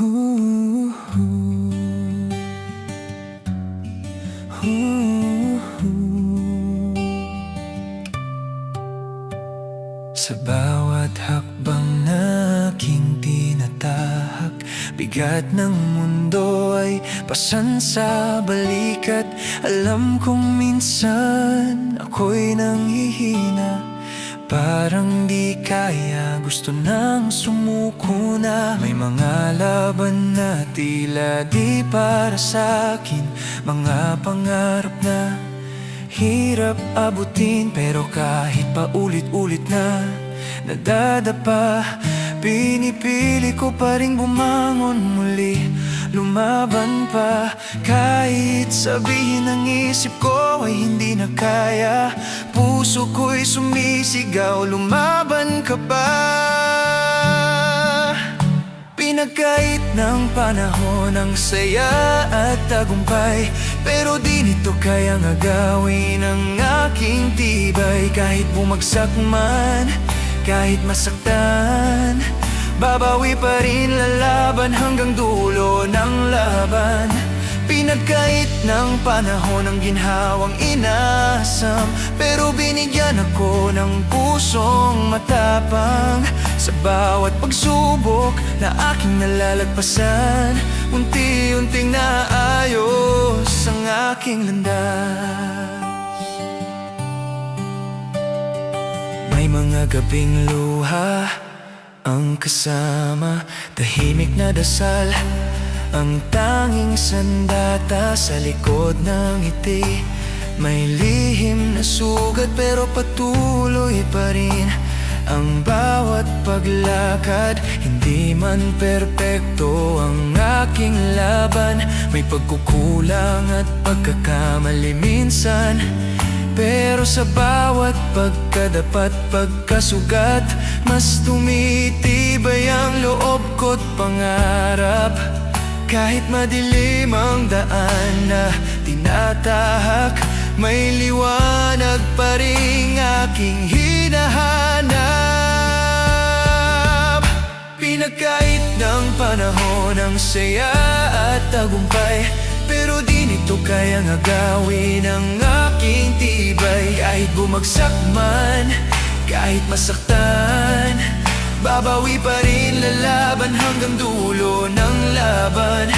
Ooh, ooh, ooh, ooh. Sa bawat hakbang na aking tinatahak, bigat ng mundo ay pasan sa balikat. Alam kong minsan ako'y nanghihina, parang di kaya, gusto nang sumuko na. May mga laban na tila di para sa'kin, mga pangarap na hirap abutin. Pero kahit pa ulit-ulit na nadadapa, pinipili ko pa ring bumangon muli, lumaban pa. Kahit sabihin ng isip ko ay hindi na kaya, puso ko'y sumisigaw, lumaban ka pa. Pinagkait ng panahon ang saya at tagumpay, pero di nito kayang agawin ang aking tibay. Kahit bumagsak man, kahit masaktan, babawi pa rin, lalaban hanggang dulo ng laban. Pinagkait ng panahon ang ginhawang inasam, pero binigyan ako ng pusong matapang. Sa bawat pagsubok na aking nalalagpasan, unti-unting naayos ang aking landas. May mga gabing luha ang kasama, tahimik na dasal ang tanging sandata. Sa likod ng ngiti may lihim na sugat, pero patuloy pa rin ang bawat paglakad. Hindi man perpekto ang aking laban, may pagkukulang at pagkakamali minsan, pero sa bawat pagkadapat, pagkasugat, mas tumitibay ang loob ko't pangarap. Kahit madilim ang daan na tinatahak, may liwanag pa ring aking hinahanap. Pinagkait ng panahon ang saya at tagumpay, pero di nito kayang agawin ang aking tibay. Kahit bumagsak man, kahit masaktan, babawi pa rin, lalaban hanggang dulo ng laban.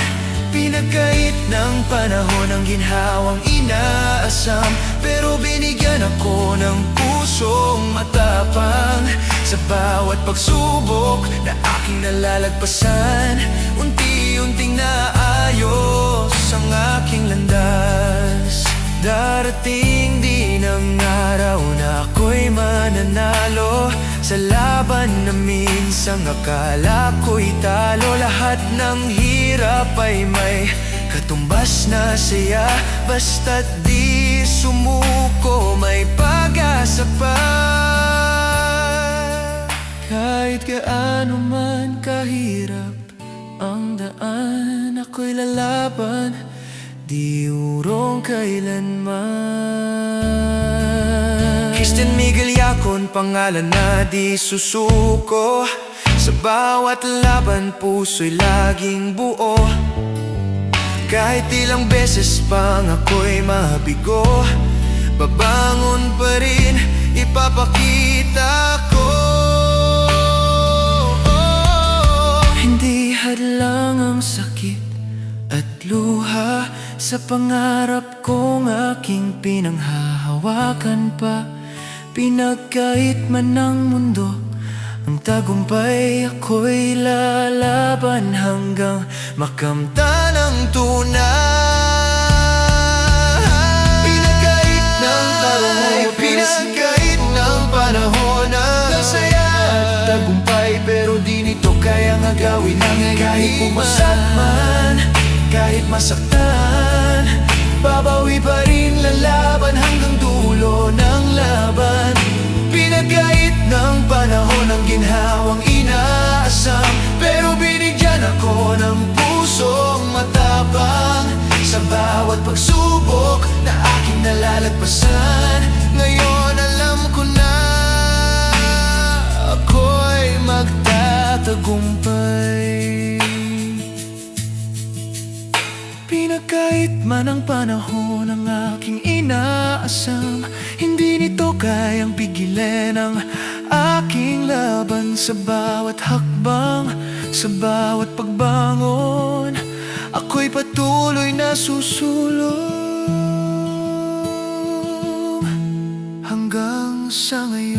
Pinagkait ng panahon ang ginhawang inaasam, pero binigyan ako ng pusong matapang. Sa bawat pagsubok na aking nalalagpasan, unti-unting naayos ang aking landas. Darating din ang araw na ako'y mananalo sa laban na minsang akala ko'y talo. Lahat ng hirap ay may katumbas na saya, basta't di sumuko, may pag-asa pa. Kahit gaano man kahirap ang daan, ako'y lalaban, di urong kailanman. Christian Miguel Yacon, pangalan na di susuko. Sa bawat laban, puso'y laging buo. Kahit ilang beses pang ako'y mabigo, babangon pa rin, ipapakita ko. Hindi hadlang ang sakit at luha sa pangarap kong aking pinanghahawakan pa. Pinagkait man ng mundo ang tagumpay, ako'y lalaban hanggang makamtan ang tunay. Pinagkait ng panahon, pinagkait ng panahon ang saya at tagumpay, pero di nito kayang agawin ang kahit pumasak man, kahit masaktan, babawi pa rin, lalaban hanggang dulo ng laban. Pinagkait ng panahon ang ginhawang inaasam, pero binigyan ako ng pusong matapang. Sa bawat pagsubok na aking nalalagpasan, ngayon alam ko na ako'y magtatagumpay. man ang panahon ng aking inaasam, hindi nito kayang pigilan ang aking laban. Sa bawat hakbang, sa bawat pagbangon, ako'y patuloy na susulong hanggang sa ngayon.